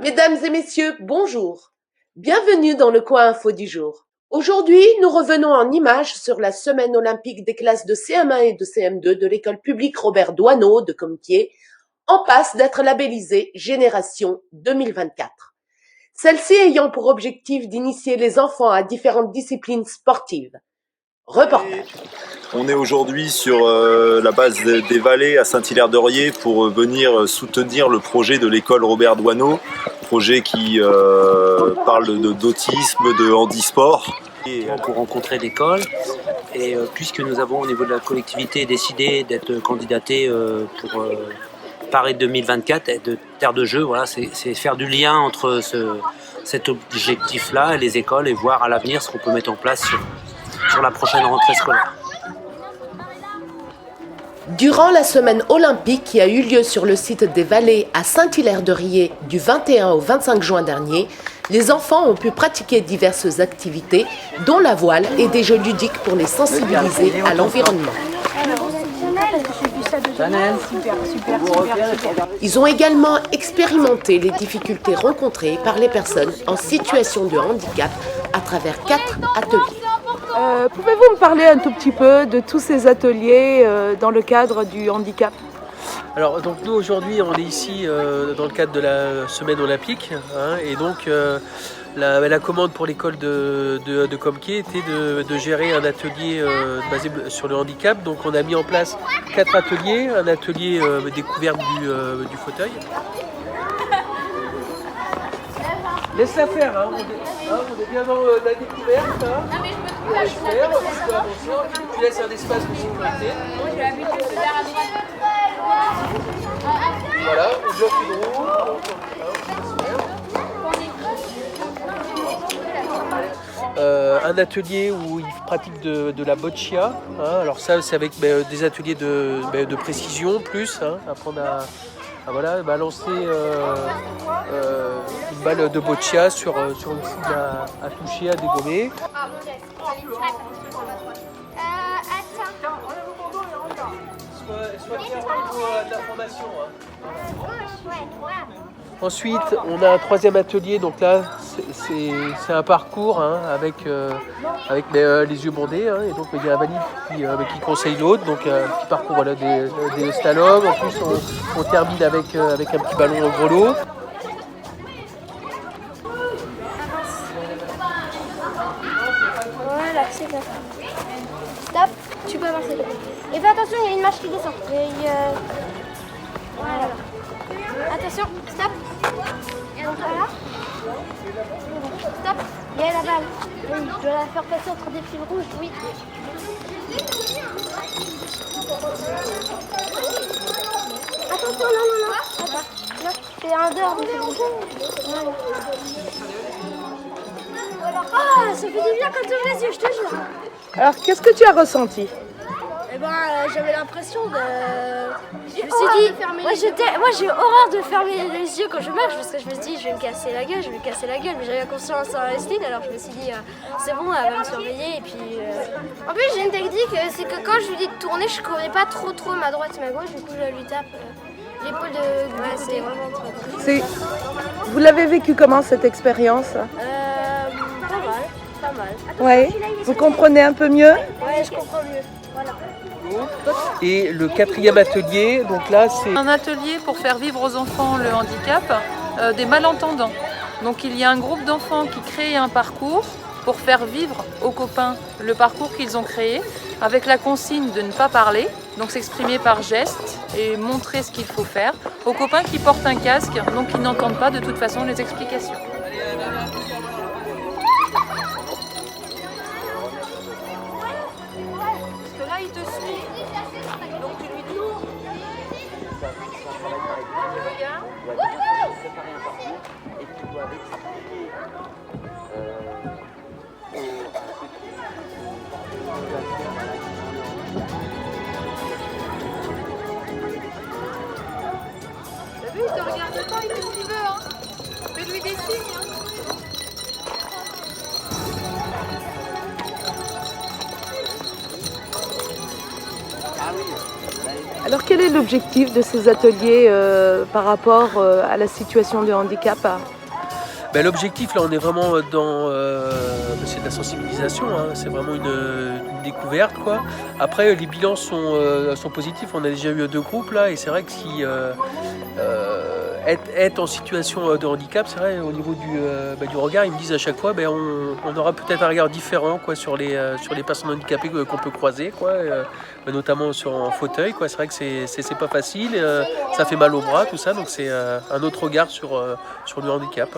Mesdames et messieurs, bonjour. Bienvenue dans le coin info du jour. Aujourd'hui, nous revenons en images sur la semaine olympique des classes de CM1 et de CM2 de l'école publique Robert Doisneau de Compiègne, en passe d'être labellisée Génération 2024. Celle-ci ayant pour objectif d'initier les enfants à différentes disciplines sportives. Reportage. On est aujourd'hui sur la base des Vallées à Saint-Hilaire-de-Riez pour venir soutenir le projet de l'école Robert Doisneau, projet qui parle d'autisme, de handisport. Pour rencontrer l'école et puisque nous avons au niveau de la collectivité décidé d'être candidaté pour Paris 2024 et de terre de jeu, voilà, c'est faire du lien entre cet objectif-là et les écoles et voir à l'avenir ce qu'on peut mettre en place sur la prochaine rentrée scolaire. Durant la semaine olympique qui a eu lieu sur le site des Vallées à Saint-Hilaire-de-Riez du 21 au 25 juin dernier, les enfants ont pu pratiquer diverses activités, dont la voile et des jeux ludiques pour les sensibiliser à l'environnement. Ils ont également expérimenté les difficultés rencontrées par les personnes en situation de handicap à travers 4 ateliers. Pouvez-vous me parler un tout petit peu de tous ces ateliers dans le cadre du handicap ? Alors donc nous aujourd'hui on est ici dans le cadre de la semaine olympique et donc la commande pour l'école de Compiègne était de gérer un atelier basé sur le handicap. Donc on a mis en place 4 ateliers, un atelier découverte du fauteuil. Laisse-la faire, on est bien dans la découverte. Super, tu laisses un espace de sécurité. Voilà, on bloque une roue. Un atelier où ils pratiquent de la boccia. Alors ça, c'est avec des ateliers de précision plus. Apprendre à balancer une balle de boccia sur une cible à toucher, à dégommer. Sois clair au niveau de la formation. Ensuite, on a un troisième atelier, donc là c'est un parcours avec les yeux bandés, et donc il y a un valide qui conseille l'autre, donc un petit parcours des slaloms. En plus on termine avec un petit ballon en grelot. Voilà, c'est ça. Stop, tu peux avancer. Et fais attention, il y a une marche qui descend. Voilà. Attention, stop. Donc voilà. Stop. Il y a la balle. Oui, je dois la faire passer entre des fils rouges, oui. Attention, non. Attends. Non, c'est un dehors de fils rouges. Voilà. Ah, ça fait du bien quand tu ouvres les yeux, je te jure. Alors, qu'est-ce que tu as ressenti ? Eh ben, j'avais l'impression de... Je me suis dit... Moi, j'ai horreur de fermer les yeux quand je marche parce que je me suis dit, je vais me casser la gueule, mais j'avais conscience en Estine, alors je me suis dit, c'est bon, elle va me surveiller, et puis... En plus, j'ai une technique, c'est que quand je lui dis de tourner, je connais pas trop ma droite et ma gauche, du coup, je lui tape l'épaule de... Ouais, c'est vraiment trop... Vous l'avez vécu comment, cette expérience ? Pas mal. Oui. Vous comprenez un peu mieux ? Ouais, je comprends mieux. Voilà. Et le quatrième atelier, donc là c'est... Un atelier pour faire vivre aux enfants le handicap des malentendants. Donc il y a un groupe d'enfants qui crée un parcours pour faire vivre aux copains le parcours qu'ils ont créé, avec la consigne de ne pas parler, donc s'exprimer par geste et montrer ce qu'il faut faire, aux copains qui portent un casque, donc qui n'entendent pas de toute façon les explications. Il te suit, donc tu lui dis regarde, préparer un parcours et tu dois T'as vu, il te regarde pas, il fait ce qu'il veut, fais-lui des signes. Alors quel est l'objectif de ces ateliers par rapport à la situation de handicap? Ben, l'objectif, là, on est vraiment c'est de la sensibilisation, hein. C'est vraiment une découverte, quoi. Après, les bilans sont positifs. On a déjà eu 2 groupes, là, et c'est vrai que si être en situation de handicap, c'est vrai, au niveau du regard, ils me disent à chaque fois, on aura peut-être un regard différent, quoi, sur les personnes handicapées qu'on peut croiser, quoi, notamment en fauteuil, quoi. C'est vrai que c'est pas facile, ça fait mal au bras, tout ça, donc c'est un autre regard sur le handicap.